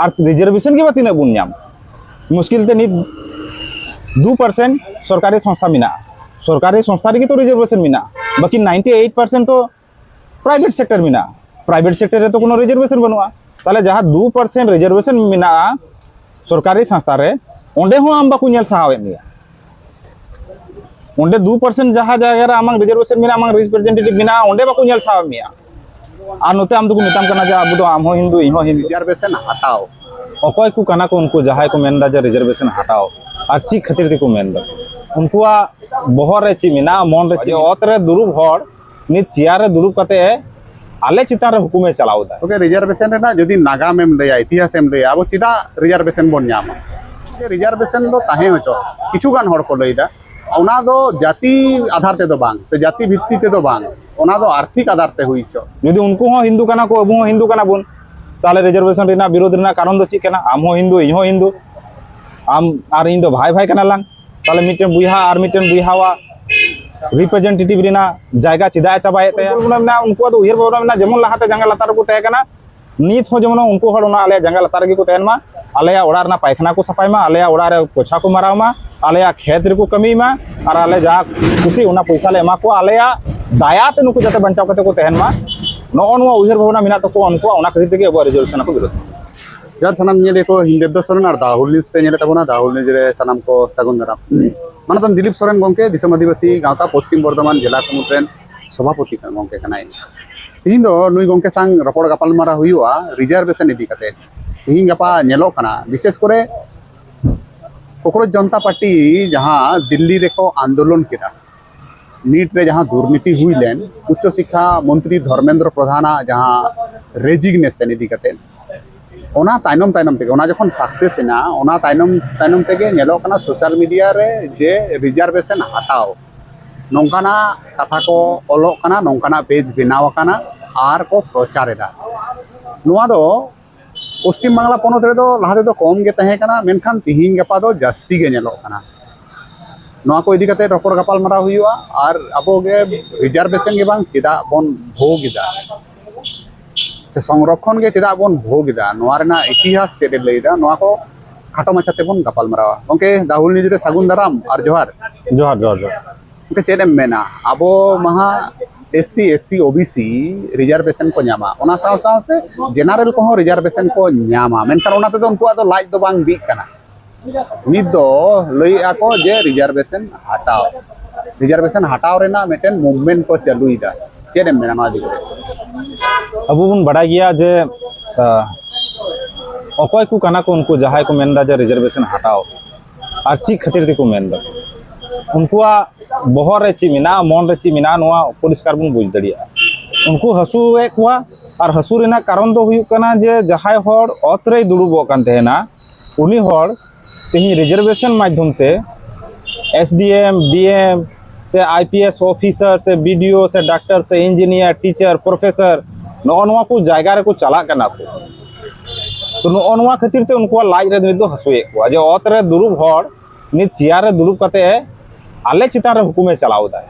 और रिजर्वेशन के बाद तीन बुन नाम मुश्किल ते नित 2% सरकारी संस्था मिना सरकारी संस्था रे तो रिजर्वेशन मिना बाकी 98% तो प्राइवेट सेक्टर मिना प्राइवेट सेक्टर रे तो कोनो रिजर्वेशन बनुआ ताले जहां 2% रिजर्वेशन मिना सरकारी संस्था रे ओंडे हो आम बाकु नेल सहावे मिया ओंडे 2% जहां जगह रे आमांग रिजर्वेशन मिना आमांग रिप्रेजेंटेटिव मिना ओंडे बाकु नेल सहावे मिया आ नोते आम दुको मिताम कना जे अब तो आम हो हिंदू इहो हिंदू रिजर्वेशन हटाओ अकय को कना को उनको जहां को मेनदा जे रिजर्वेशन हटाओ और ची खातिर ते को मेनदा उनकुआ बहर रे ची मिना मन रे ची ओतरे दुरुब हर नि चियार रे दुरुब कते आले चितार रे हुकुमे चलाउदा ओके रिजर्वेशन रे ना जदी नागाम एम लेया इतिहास एम लेया अब चिदा रिजर्वेशन बन नामा रिजर्वेशन दो ताहे होचो किछु गान हड़ को लइदा ओना दो जाति आधार ते दो बांग से जाति भित्ति ते दो बांग ओना दो आर्थिक आधार ते हुइचो यदि उनको हो हिंदू कना को अबु हो हिंदू कना बुन ताले रिजर्वेशन रेना विरोध रेना कारण दो ची कना आम हो हिंदू इहो हिंदू आम आर इन दो भाई भाई कना लांग ताले मिटेन बुइहा आर मिटेन बुइहावा रिप्रेजेंटेटिव रेना जायगा चिदा चाबाए ते ना उनको दो उयर बाबा ना जेमन लहाते जंगा लतार को तय कना नीत हो जेमन उनको हड़ ना आले जंगा लतार गे को तयन मा आले ओड़ा रना पायखाना को सफाई मा आले ओड़ा रे पोछा को माराव मा आले खेत रे को कमी मा और आले जा खुशी उना पैसा ले मा को आले दाया ते नुको जते बंचाव कते को तयन मा नो नो उयर बाबा मिना तो को उनको ओना खातिर ते अब रिजर्वेशन को विरोध यार सनम ने देखो हिंदेव सोरेन और दाहुल न्यूज पे नेले तबना दाहुल न्यूज रे सनम को सगुन दाराम मानतन दिलीप सोरेन गोंके दिसम आदिवासी गांवता पश्चिम बर्धमान जिला कुमुट्रेन सभापति गोंके कनाय तीन दो नुई गोंके संग रपड़ गपाल मारा हुआ रिजर्वेशन इदी कते तीन गपा नेलो कना विशेष करे कोकरोच जनता पार्टी जहां दिल्ली रेको आंदोलन किदा नीट रे जहां दुर्नीति हुई लेन उच्च शिक्षा मंत्री धर्मेंद्र प्रधान जहां रेजिग्नेशन इदी कते ओना ताइनम ताइनम तेगे ओना जखन सक्सेस ना ओना ताइनम ताइनम तेगे नेलो कना सोशल मीडिया रे जे रिजर्वेशन हटाओ नोंकाना कथा को ओलो कना नोंकाना पेज बनाव कना आर को प्रचार एदा नोआ दो पश्चिम बांग्ला पनत रे दो लहाते दो कम गे तहे कना मेनखान तिहिं गपा दो जास्ती गे नेलो कना नोआ को इदी कते रपड़ गपाल मारा हुआ और अबो गे रिजर्वेशन गे बांग चिदा बन भोगिदा से संरक्षण के चेदा बन भोगिदा नोआ रेना इतिहास चेदे लैदा नोआ को खाटो माछाते बन गपाल मारावा ओके दाहुल न्यूज रे सगुन दाराम और जोहार जोहार जोहार जोहार ओके चेदम मेना आबो महा एसटी एससी ओबीसी रिजर्वेशन को न्यामा ओना साव सावते जनरल को हो रिजर्वेशन को न्यामा मेनखान ओना ते उनको तो लाज दो बांग बी कना नित दो लई आको जे रिजर्वेशन हटाओ रेना मेटेन मूवमेंट को चालुइदा चेदम मेना मा दिगरे अब बन बड़ा गया जे अकय को कना को उनको जहां को मेनदा जे रिजर्वेशन हटाओ और ची खातिर ते को मेनदा उनकुआ बहर रे ची मिना मन रे ची मिना नोआ परिष्कार बन बुझ दड़िया उनको हसु ए कुआ और हसु रेना कारण दो हुई कना जे जहां हड़ अतरे दुड़ुबो कान तेना उनी हड़ तेही रिजर्वेशन माध्यम ते एसडीएम बीएम से आईपीएस ऑफिसर से बीडीओ से डॉक्टर से इंजीनियर टीचर प्रोफेसर नोआ को जायगा रे को चला कना को तो नोआ खातिर ते उनको लाज रे नित दो हसुए को जे अतरे दुरुब हड़ नि चियार रे दुरुब कते आले चितार रे हुकुमे चलाउदा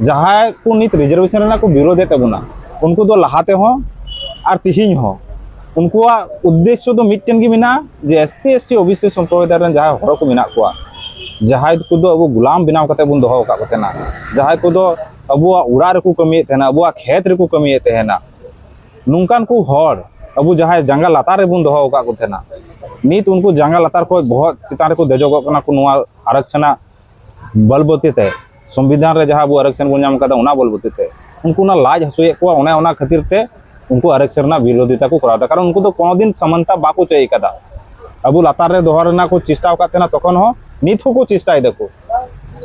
जहां को नित रिजर्वेशन ना को विरोध है तबुना उनको दो लहाते हो और तिहिं हो उनको उद्देश्य तो मिटन की मिना जे एससी एसटी ओबीसी संप्रदाय रे जहां हड़ को मिना को जहां को दो अब गुलाम बनाव कते बुन दोहो का कतेना जहां को दो अबुआ उड़ा रे को कमी तेना अबुआ खेत रे को कमी तेना नुंकान को हड़ अबु जहां जंगा लतार रे बुन दोहो का कतेना नित उनको जंगा लतार को बहुत चितार को देजोग कना को नुआ आरक्षण बलबती ते संविधान रे जहां अबु आरक्षण बन नाम कदा उना बलबती ते उनको ना लाज हसुए को ओना खातिर ते उनको आरक्षण ना विरोधिता को करादा कारण उनको तो कोनो दिन समानता बाको चाहिए कदा अबु लतार रे दोहर ना को चेष्टा कातेना तखन हो नित हो को चेष्टा देखो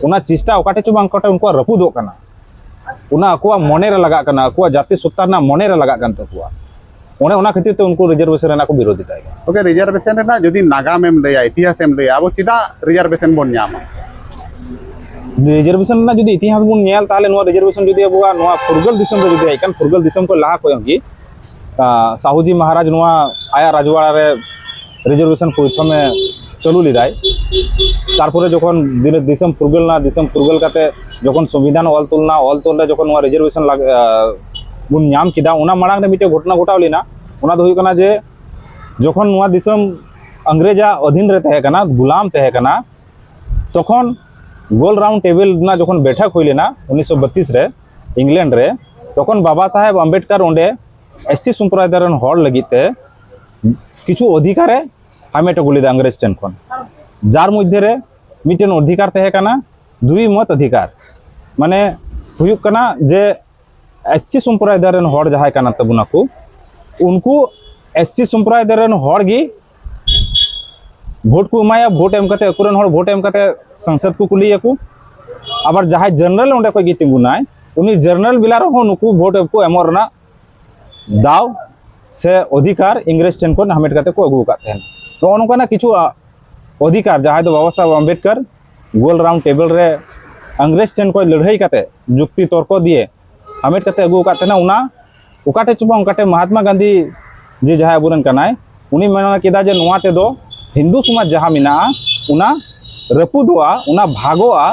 उना चेष्टा ओकाटे चो बांग कटे उनको रपुदो कना उना अकुआ मने रे लगा कना अकुआ जाति सत्ता ना मने रे लगा कन तकुआ ओना खातिर ते उनको रिजर्वेशन ना को विरोधिता ओके रिजर्वेशन ना जदी नागाम एम लेया इतिहास एम लेया अब चिदा रिजर्वेशन बन नामा रिजर्वेशन ना जदी इतिहास बन नेल ताले नो रिजर्वेशन जदी अबुआ नो फुरगल दिसम रे जदी आइकन फुरगल दिसम को लाहा को कि साहूजी महाराज नो आया राजवाड़ा रे रिजर्वेशन प्रथमे चलू लिदाय तारपरे जखन दिन दिसम फुरगल काते जखन संविधान ऑल तोल जखन नो रिजर्वेशन बुन नाम किदा उना मांग रे मिटे घटना घटाव लेना उना दो हुई कना जे जखन नुआ दिसम अंग्रेजा अधीन रे तहे कना गुलाम तहे कना तखन गोल राउंड टेबल ना जखन बैठक हुई लेना 1932 रे इंग्लैंड रे तखन बाबा साहेब अम्बेडकर ओंडे एससी संप्रदाय रन हर लगिते किछु अधिकारे हामेट अगु लेदा अंग्रेज टेन खन जार मध्य रे मिटेन अधिकार तहे कना दुई मत अधिकार माने हुयुक कना जे एससी संप्रदाय रन हर जहाय कना तबुना को उनको एससी संप्रदाय रन हर गी भोट को एमाया भोट एम कते अकुरन हर भोट एम कते संसद को कुलिया को आबार जहाय जनरल ओंडे को गी तिंगुनाय उनी जनरल बिला रहो नुकु भोट को एमर ना दाव से अधिकार इंग्रेज टेन को हामेट कते को अगु काते हैं तो नोकाना किछु अधिकार जहाय दो बाबा साहेब अम्बेडकर गोल राउंड टेबल रे अंग्रेज टेन को लड़ाई कते जुक्ति तर्क दिए हामेट कते अगु काते ना उना उकाटे चुबा उकाटे महात्मा गांधी जी जहाय अबुरन कनाय उनी मेना केदा जे नोआ ते दो हिंदू समाज जहाँ मिना उना रपुदोआ उना भागोआ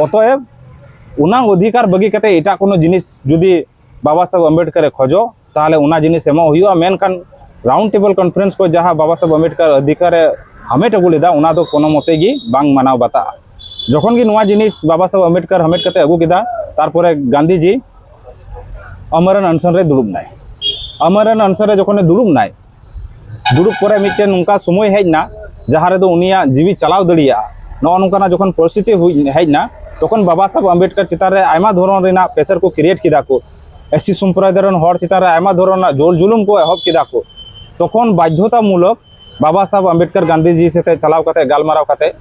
अतएव उना अधिकार बगी कते एटा कोनो जिनिस जुदी बाबा साहेब अम्बेडकर खोजो ताहले उना जिनिस एमा हुआ मेनखान राउंड टेबल कॉन्फ्रेंस को जहाँ बाबा साहेब अम्बेडकर अधिकार हामेट अगु लेदा उना दो कोनो मते गी बांग मानाव बाता जखन गी नुआ जिनिस बाबा साहेब अम्बेडकर हामेट कते अगु केदा तारपरे गांधी जी अमरन अनशन रे दुड़ुब नाय अमरन अनशन रे जखन दुड़ुब नाय दुड़ुब परे मिटेन उनका समय हेजना जहाँ रेदो उनिया जीवी चलाव दड़िया नो नोकाना जखन परिस्थिति हेजना तखन बाबा साहेब अम्बेडकर चितान रे आयमा धरन रेना प्रेशर को क्रिएट किदा को एससी संप्रदाय रन हर चितान रे आयमा धरन जोल जुलुम को एहब किदा को तखन बाध्यतामूलक बाबा साहेब अम्बेडकर गांधी जी से चलाव कते गालमाराव कते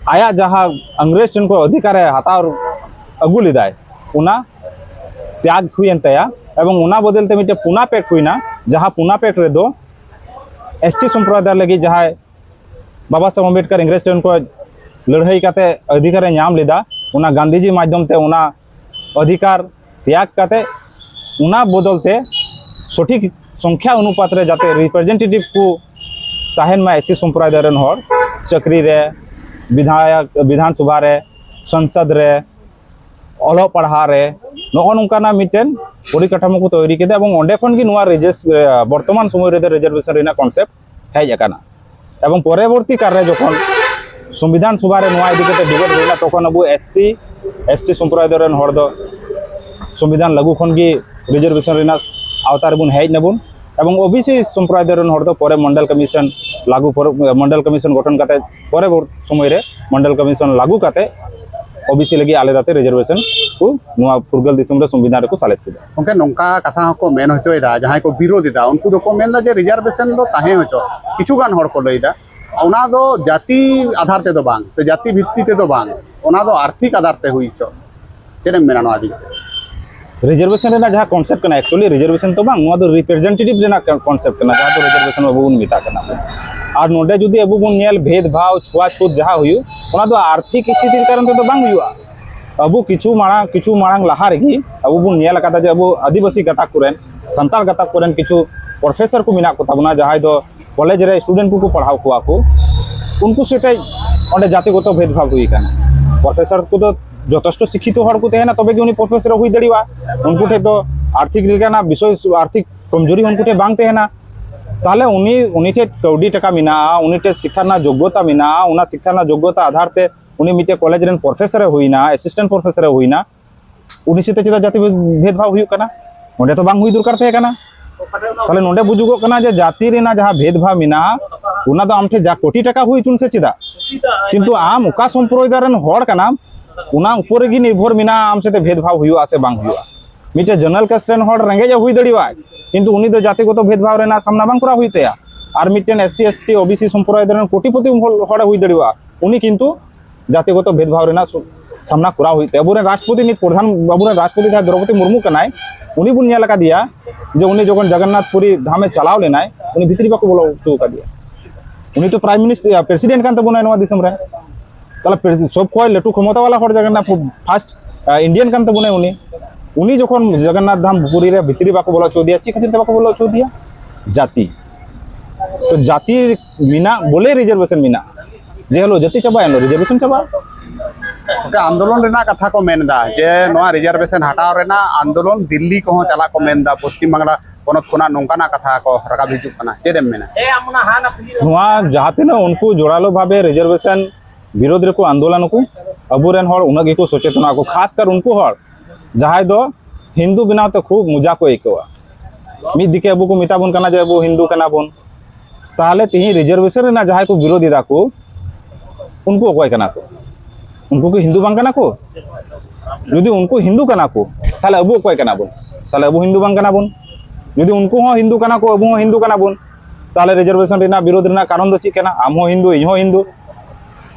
आया जहाँ अंग्रेज टेन को अधिकार हताव अगु लेदाय उना त्याग हुईन तया एवं उना बदलते मिटे पुना पैक्ट हुईना जहाँ पुना पैक्ट रे दो एससी संप्रदाय लगी जहाँ बाबा साहेब अम्बेडकर इंग्रेज टेन को लड़ाई कते अधिकार नाम लेदा उना गांधी जी माध्यम ते उना अधिकार त्याग कते उना बदलते सठिक संख्या अनुपात रे जाते रिप्रेजेंटेटिव को ताहेन में एससी संप्रदाय रन हर चक्री रे विधायक विधानसभा रे संसद रे अलो पढ़ा रे नो नोकाना मिटेन परिकाठामो को तैयारी केदा एवं ओंडे खन गी नुआ वर्तमान समय रे रिजर्वेशन रेना कॉन्सेप्ट हेज आकाना एवं परवर्ती काल रे जखन संविधान सभा रे नुआ इदी केते डिबेट होइना तखन अब एससी एसटी संप्रदाय रन हर दो संविधान लागू खन गी रिजर्वेशन रेना आवतार बुन हेज नेबुन एवं ओबीसी संप्रदाय रन हर दो परे मंडल कमीशन लागू मंडल कमीशन गठन काते परे समय रे मंडल कमीशन लागू काते ओबीसी लगी आलेदाते रिजर्वेशन को नुआ फुरगल दिसम रे संविधान रे को सालेक्ट किदा ओके नोंका कथा को मेन होचोयदा जहां को विरोधिता उनको दो को मेनदा जे रिजर्वेशन दो ताहे होचो किछु गान हड़ को लइदा ओना दो जाति आधार ते दो बांग से जाति भित्ति ते दो बांग ओना दो आर्थिक आधार ते हुइचो चेने मेनानो आदि रिजर्वेशन रेना जहाँ कॉन्सेप्ट करना एक्चुअली रिजर्वेशन तो बांग नुआ दो रिप्रेजेंटेटिव रेना कॉन्सेप्ट करना जहाँ तो रिजर्वेशन अबु बुन मिता करना और नोडे जुदी अबु बुन नेल भेदभाव छुआछूत जहाँ हुयु ओना दो आर्थिक स्थिति कारण ते तो बांग हुयुआ अबु किछु मांग लहा रेगी अबु बुन नेल कादा जे अबु आदिवासी गता कुरेन संताल गता कुरेन किछु प्रोफेसर को मिना को तबना जहाँ दो कॉलेज रे स्टूडेंट को पढ़ाव कुआ को उनको सेते ओंडे जातिगत भेदभाव हुई काना प्रोफेसर को तो যথেষ্ট শিক্ষিত হওয়ার को तेना तबे उनी प्रोफेसर हुई दड़ीवा उनको ठे तो आर्थिक लेना विषय आर्थिक कमजोरी उनको ठे बांग तेना ताहले उनी ठे कौडी टका मिना उनी ठे शिक्षाना योग्यता मिना उना शिक्षाना योग्यता आधार ते उनी मिटे कॉलेज रेन प्रोफेसर हुईना असिस्टेंट प्रोफेसर हुईना उनी से चेदा जाति भेदभाव हुई काना ओंडे तो बांग हुई दरकार थे काना ताहले नोंडे बुजुगो काना जे जाति रेना जहां भेदभाव मिना उना दो आमठे जा कोटी टका हुई चुन से चेदा किंतु आम उका संप्रदाय रेन हड़ काना उना ऊपर गी निर्भर मिना आम से भेदभाव हुआ से बांग हुआ मिटे जनरल कास्ट रेन हड़ रेंगे हुई दड़ीवा किंतु उनी दो जातिगत भेदभाव रेना सामना बांग करा हुई तया और मिटेन एससी एसटी ओबीसी संप्रदाय रेन कोटिपति हड़ हुई दड़ीवा उनी किंतु जातिगत भेदभाव रेना सामना करा हुई तया अबुरे राष्ट्रपति नित प्रधान अबुरे राष्ट्रपति जहां द्रौपदी मुर्मू कनाय उनी बुन नेल का दिया जे उनी जखन जगन्नाथपुरी धामे चलाव लेनाय उनी भितरी बाको बोलो चो का दिया उनी तो प्राइम मिनिस्टर प्रेसिडेंट कान तबुना नवा दिसम रे ताला सब कोई लटू क्षमता वाला हर जगन्नाथ फास्ट इंडियन कान तबुना उनी जखन जगन्नाथ धाम पुरी रे भितरी बाको बोलो चो दिया ची खातिर बाको बोलो चो दिया जाति तो जाति मिना बोले रिजर्वेशन मिना जे हेलो जाति चाबा एनो रिजर्वेशन चाबा ओके आंदोलन रेना कथा को मेनदा जे नोआ रिजर्वेशन हटाव रेना आंदोलन दिल्ली को चला को मेनदा पश्चिम Bangla ponot khona nongkana katha ko rakab hijuk kana chedem mena ᱱᱚᱣᱟ ᱡᱟᱦᱟᱸ ᱛᱤᱱᱟᱹᱜ ᱩᱱᱠᱩ ᱡᱳᱲᱟᱞᱳ ᱵᱷᱟᱵᱮ ᱨᱤᱡᱟᱨᱵᱷᱮᱥᱚᱱ ᱵᱤᱨᱳধ ᱨᱮᱠᱚ ᱟᱱᱫᱳᱞᱚᱱ ᱠᱚ ᱟᱵᱚᱨᱮᱱ ᱦᱚᱲ ᱩᱱᱟᱹᱜ ᱜᱮᱠᱚ ᱥᱚᱪᱮᱛᱚᱱᱟ ᱠᱚ ᱠᱷᱟᱥ ᱠᱟᱨ ᱩᱱᱠᱩ ᱦᱚᱲ ᱡᱟᱦᱟᱸᱭ ᱫᱚ हिंदू बनाते खूब मजा को आइकवा मिद दिके अबू को मिताबन कना जे अबू हिंदू कना बन ताहले तिही रिजर्वेशन रेना जहां को विरोधी दा को उनको अकय कना को उनको की हिंदू बांग कना को यदि उनको हिंदू कना को ताहले अबू अकय कना बन ताहले अबू हिंदू बांग कना बन यदि उनको हो हिंदू कना को अबू हो हिंदू कना बन ताहले रिजर्वेशन रेना विरोध रेना कारण दो ची कना आम हो हिंदू इन हो हिंदू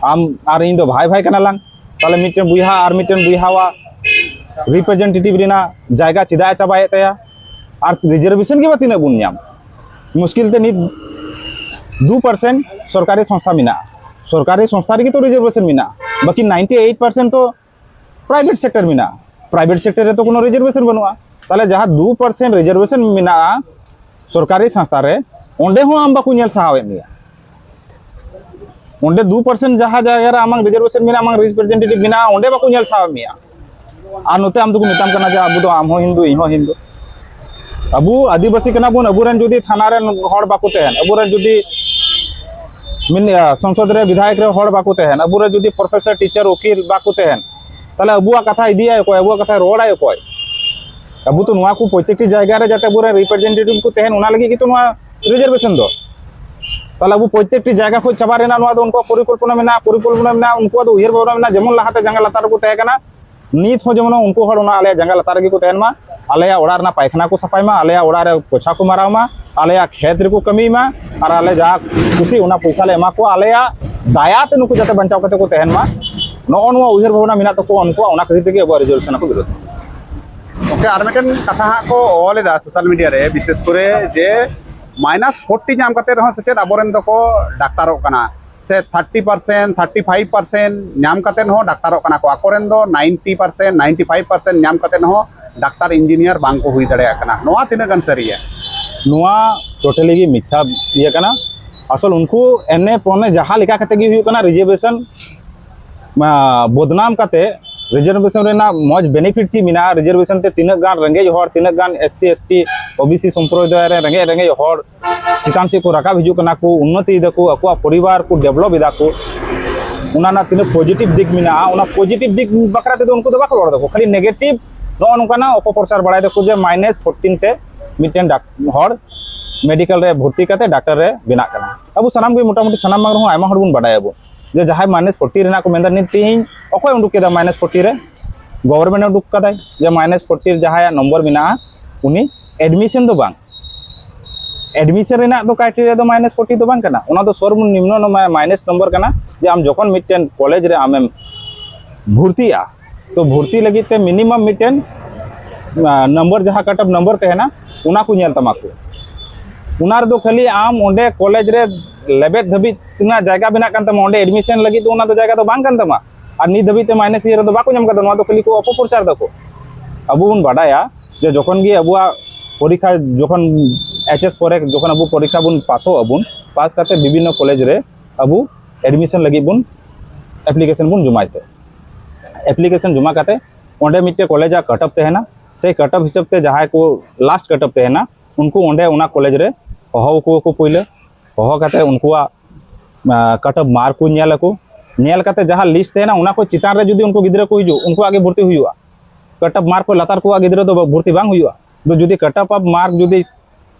आम आर इन दो भाई भाई कना लांग ताहले मिटन बुइहा आर मिटन बुइहावा रिप्रेजेंटेटिव रेना जायगा चिदा चाबाए तया और रिजर्वेशन के तीन बुन नाम मुश्किल ते 2% सरकारी संस्था मिना सरकारी संस्था रे तो रिजर्वेशन मिना बाकी 98% तो प्राइवेट सेक्टर मिना प्राइवेट सेक्टर रे तो कोनो रिजर्वेशन बनुआ ताले जहां 2% रिजर्वेशन मिना सरकारी संस्था रे ओंडे हो आम बाकू नेल सहावे मिया ओंडे 2% जहां जायगा रे आमंग रिजर्वेशन मिना आमंग रिप्रेजेंटेटिव मिना ओंडे बाकू नेल सहावे मिया और नोते आम तो मिताम कना जे अबू तो आम हो हिंदू इन हो हिंदू अबू आदिवासी कना बन अबू रेन जुदी थाना रेन हड़ बाकू तहन अबू रेन जुदी संसद रे विधायक रे हड़ बाकू तहन अबू रे जुदी प्रोफेसर टीचर वकील बाकू तहन ताले अबुआ कथा इदिया को अबुआ कथा रोड़ा को अबू तो नुआ को प्रत्येक जायगा रे जाते अबू रे रिप्रेजेंटेटिव को तहन उना लगी कि तो नुआ रिजर्वेशन दो ताले अबू प्रत्येक जायगा को चाबा रेना नुआ दो उनको परिकल्पना मेना उनको दो उहिर भावना मेना जेमन लाहाते जंगा लतार को तहे कना नीत हो जेमन उनको हड़ उना आले जंगा लतार गे को तहन मा आले ओड़ा ना पायखाना को सफाई मा आले ओड़ा रे पोछा को माराव मा आले खेत रे को कमी मा और आले जा खुशी उना पैसा ले एमा को आले दाया ते नुको जाते बंचाव कते को तहन मा नो नुआ उहिर भावना मेना तो को उनको उना खातिर तेगे अब रिजर्वेशन को विरोध ओके आर मिटन कथा को ऑल दा सोशल मीडिया रे विशेष करे जे -40 नाम कते रह सचेत अबोरेन दको डाक्तारो कना से 30% 35% नाम कते हो डाक्तारो कना को अकोरेन दो 90% 95% नाम कते हो डाक्तार इंजीनियर बांग को हुई दड़े कना नोआ तिना गन सरिया नुआ टोटली गी मिथ्या ये कना असल उनको एने पने जहां लिखा कते गी हुई कना रिजर्वेशन बदनाम कते रिजर्वेशन रेना मौज बेनिफिट ची मिना रिजर्वेशन ते तीन गान रंगे हर तीन गान SC ST OBC संप्रदाय रे रंगे रंगे हर चितान से को रकाब हिजु कना को उन्नति दको अको परिवार को डेवलप इदा को उना तीन पॉजिटिव दिक मिना उना पॉजिटिव दिक बकरा ते उनको तो बाको दको खाली नेगेटिव नो नोकाना अपप्रचार बढ़ाई दको जे -14 ते मिटेन हर मेडिकल रे भर्ती कते डॉक्टर रे बिना कना अब सनाम को मोटा मोटी सनाम मागर हो आयमा हर बुन बडाय अब जे जहां -40 रेना को मेंदा नि तिहिं अकोय उंडुक केदा -40 रे गवर्नमेंट उंडुक कदाय जे -40 जहां नंबर बिना उनी एडमिशन दो बांग एडमिशन रेना दो क्राइटेरिया दो -40 दो बांग कना उना दो सर्वनिम्न माइनस नंबर कना जे आम जखन मिटेन कॉलेज रे आमेम भर्तीया तो भर्ती लगी ते मिनिमम मिटेन नंबर जहां कट ऑफ नंबर तहना उना को नेल तमाको उनार दो खाली आम ओंडे कॉलेज रे लेबेद धबी तिना जायगा बिना कान तमा ओंडे एडमिशन लगी तो उना दो जायगा तो बांग कान तमा और नि धबी ते माइनस ईयर दो बाको जम का दो खाली को अपप्रचार दको अबु बुन बाडाया जे जखन गे अबुआ परीक्षा जखन HS परे जखन अबु परीक्षा बुन पासो अबुन पास करते विभिन्न कॉलेज रे अबु एडमिशन लगी बुन एप्लीकेशन बुन जुमाइते एप्लीकेशन जुमा करते ओंडे मिटे कॉलेज आ कटअप तहना से कटअप हिसाब ते जहां को लास्ट कटअप तहना उनको ओंडे उना कॉलेज रे हव को पहिले हव करते उनको कटअप मार्क को नेल को नेल करते जहां लिस्ट तहना उना को चितान रे जदी उनको गिदरा को हिजो उनको आगे भर्ती हुआ कटअप मार्क को लतार को गिदरा तो भर्ती बांग हुआ तो जदी कटअप अप मार्क जदी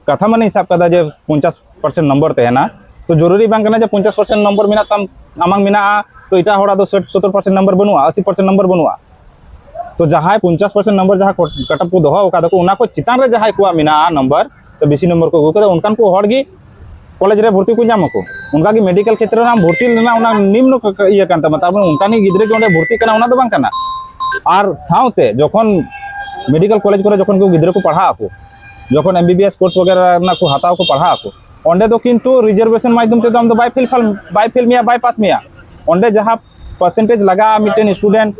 कथा माने हिसाब कदा जे 50% नंबर तहना तो जरूरी बांग कना जे 50% नंबर मिना तम आमांग मिना तो इटा होड़ा तो 60-70% नंबर बनुआ 80% नंबर बनुआ तो जहां 50% नंबर जहां कटअप को दोहा का उना को चितान रे जहां को मिना नंबर तो बेसी नंबर को गो उनकान को हड़गी कॉलेज रे भर्ती को जामको उनका की मेडिकल क्षेत्र ना भर्ती लेना उना निम्न इया कांता मतलब उनका नि गिदरे के ओंडे भर्ती कना उना दो बांग कना और साउते जखन मेडिकल कॉलेज करे जखन को गिदरे को पढ़ा को जखन MBBS कोर्स वगैरह ना को हाताव को पढ़ा को ओंडे तो किंतु रिजर्वेशन माध्यम ते हम तो बाय फिल मिया बाय पास मिया ओंडे जहां परसेंटेज लगा मिटेन स्टूडेंट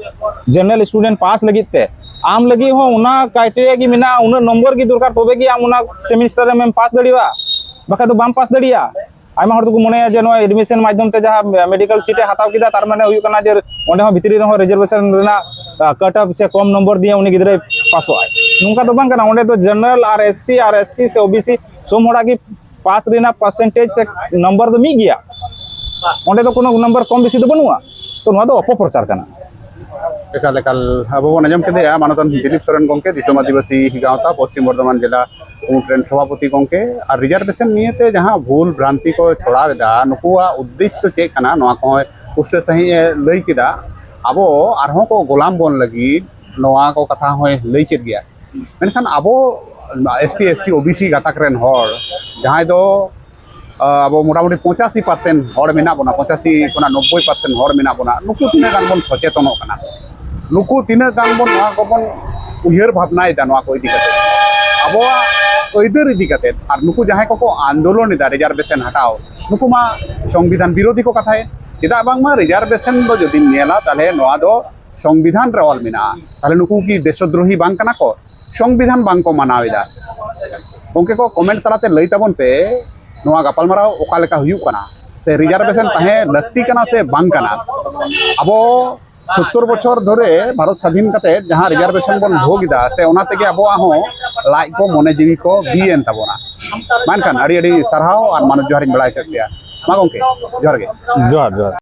जनरल स्टूडेंट पास लगी ते आम लगी हो उना क्राइटेरिया की मिना उना नंबर की दरकार तबे की आम उना सेमेस्टर में पास दड़िवा बाका तो बाम पास दड़िया आयमा हर को मने जे नो एडमिशन माध्यम ते जहां मेडिकल सीटे हाताव किदा तार माने हुई कना जे ओंडे हो भितरी रे हो रिजर्वेशन रेना कट ऑफ से कम नंबर दिए उनी गिदरे पासो आय नुका तो बांग कना ओंडे तो जनरल और एससी और एसटी से ओबीसी सोम होड़ा की पास रेना परसेंटेज से नंबर तो मी गया ओंडे तो कोनो नंबर कम बेसी तो बनुआ तो नवा तो अपप्रचार कना एकाल एकाल अबो बन आंजम केदेया मानतन दिलीप सोरेन गंके दिसम आदिवासी गांवता पश्चिम बर्धमान जिला उनट्रेन सभापति गंके और रिजर्वेशन नियते जहां भूल भ्रांति को छोड़ावेदा नुकुआ उद्देश्य चे कना नवा को पुष्ट सही लई किदा अबो आरहों को गोलाम बन लगी नवा को कथा होय लई चेद गया मेनखान अबो एसटी एससी ओबीसी गाताक रेन हर जहां दो अब मोटामुटी 85% हर मेना बना 85 कोना 90% हर मेना बना नुकु तिना गान बन सचेतन कना नुकु तिना गान बन नवा को बन उयहर भावना इदा नवा को इदी कते अबवा ओइदर इदी कते आर नुकु जहां को आंदोलन इदा रिजर्वेशन हटाओ नुकु मा संविधान विरोधी को कथाय चेदा बांग मा रिजर्वेशन दो जदि नेला ताले नवा दो संविधान रे ऑल मेना ताले नुकु की देशद्रोही बांग कना को संविधान बांग को मानावेदा गंके को कमेंट तलाते लई ताबन पे नवा गापालमाराव ओका लेका हुयु कना से रिजर्वेशन ताहे लक्ति कना से बांग कना अबो 70 बछर धरे भारत स्वाधीन कते जहां रिजर्वेशन बन भोगिदा से ओना तेगे अबो आहो लाइक को मने जीवी को बिएन ताबोना मानखान अड़ी अड़ी सरहाव और मानव जोहारिन बड़ाई करतिया मा गंके जोहार गे जोहार जोहार